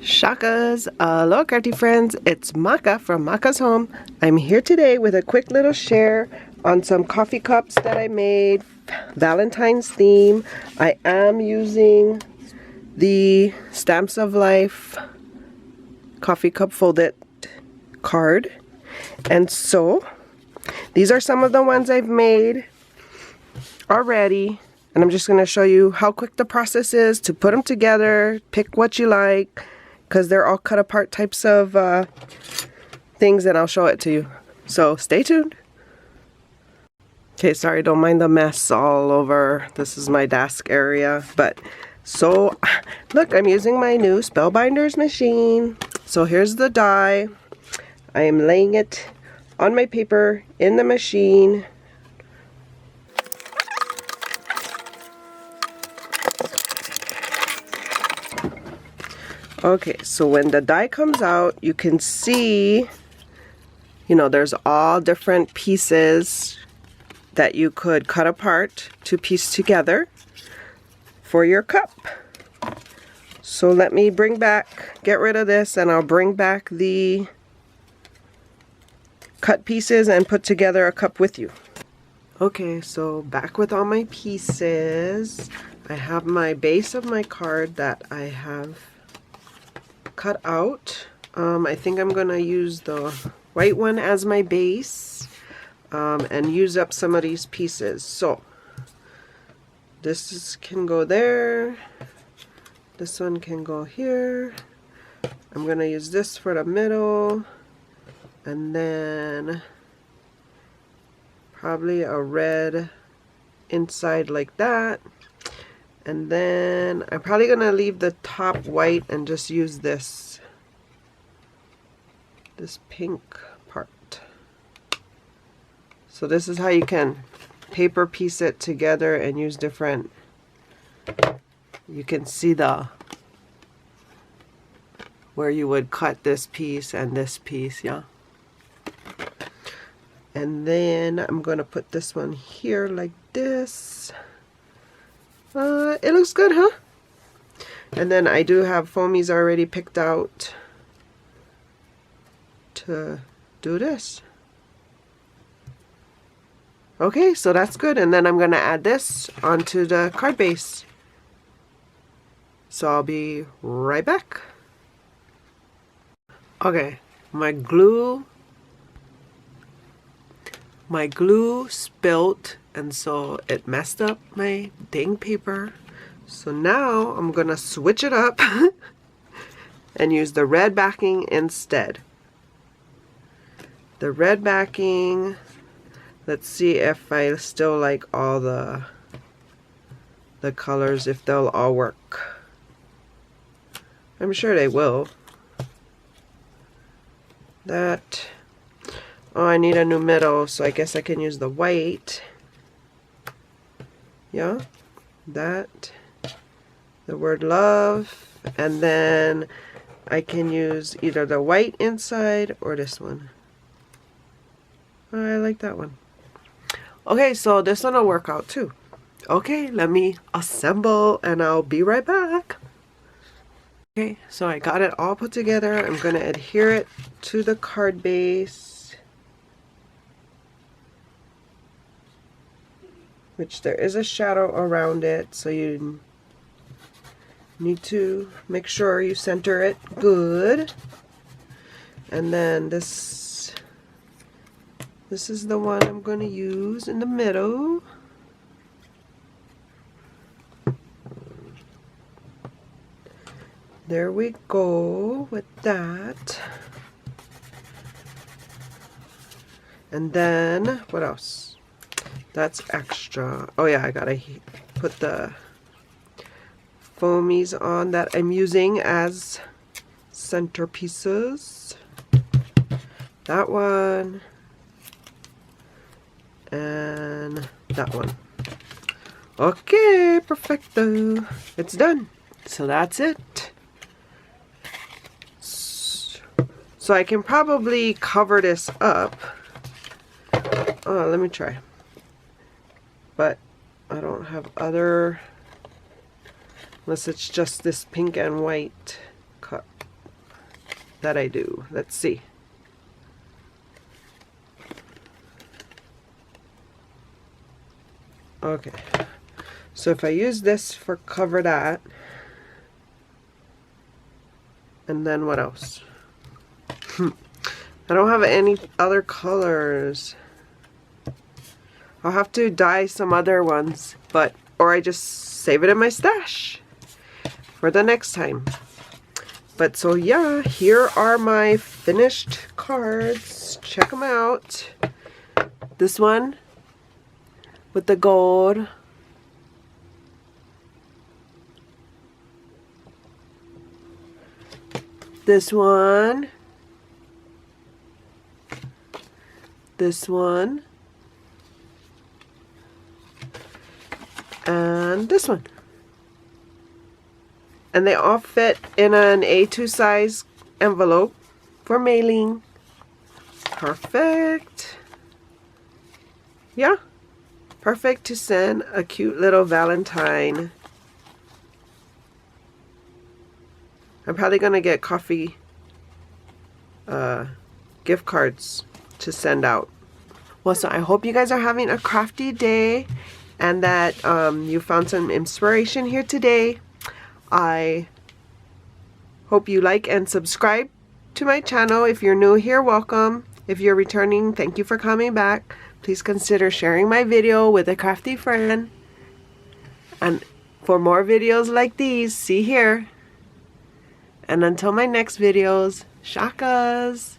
Shakas, aloha crafty friends, it's Maka from Makaz Home. I'm here today with a quick little share on some coffee cups that I made, Valentine's theme. I am using the Stamps of Life coffee cup folded card. And so, these are some of the ones I've made already. And I'm just going to show you how quick the process is to put them together, pick what you like, because they're all cut apart types of things, and I'll show it to you. So stay tuned. Okay, sorry, don't mind the mess all over. This is my desk area. But so, look, I'm using my new Spellbinders machine. So here's the die. I am laying it on my paper in the machine. Okay, so when the die comes out, you can see, there's all different pieces that you could cut apart to piece together for your cup. So let me get rid of this, and I'll bring back the cut pieces and put together a cup with you. Okay, so back with all my pieces. I have my base of my card that I have cut out. I think I'm gonna use the white one as my base and use up some of these pieces. So this can go there, this one can go here. I'm gonna use this for the middle, and then probably a red inside like that. And then I'm probably going to leave the top white and just use this pink part. So this is how you can paper piece it together and use different, you can see where you would cut this piece and this piece, yeah. And then I'm going to put this one here like this. It looks good, huh? And then I do have foamies already picked out to do this. Okay, so that's good. And then I'm going to add this onto the card base. So I'll be right back. Okay, my glue spilt, and so it messed up my dang paper. So now I'm gonna switch it up and use the red backing instead. The red backing, let's see if I still like all the colors, if they'll all work. I'm sure they will. Oh, I need a new middle, so I guess I can use the white. Yeah, that, the word love, and then I can use either the white inside or this one. Oh, I like that one. Okay, so this one will work out too. Okay, let me assemble and I'll be right back. Okay, so I got it all put together. I'm going to adhere it to the card base, which there is a shadow around it, so you need to make sure you center it good. And then this is the one I'm going to use in the middle. There we go with that. And then what else? That's extra. Oh yeah, I gotta put the foamies on that I'm using as centerpieces. That one. And that one. Okay, perfecto. It's done. So that's it. So I can probably cover this up. Oh, let me try. But I don't have other, unless it's just this pink and white cut. that I do. Let's see. Okay, so if I use this for cover that, and then what else? I don't have any other colors. I'll have to dye some other ones, or I just save it in my stash for the next time. But so yeah, here are my finished cards. Check them out. This one with the gold. This one. This one. And this one. And they all fit in an A2 size envelope for mailing. Perfect. Yeah. Perfect to send a cute little Valentine. I'm probably going to get coffee gift cards to send out. Well, so I hope you guys are having a crafty day and that you found some inspiration here today. I hope you like and subscribe to my channel. If you're new here, welcome. If you're returning, thank you for coming back. Please consider sharing my video with a crafty friend. And for more videos like these, see here. And until my next videos, shakas!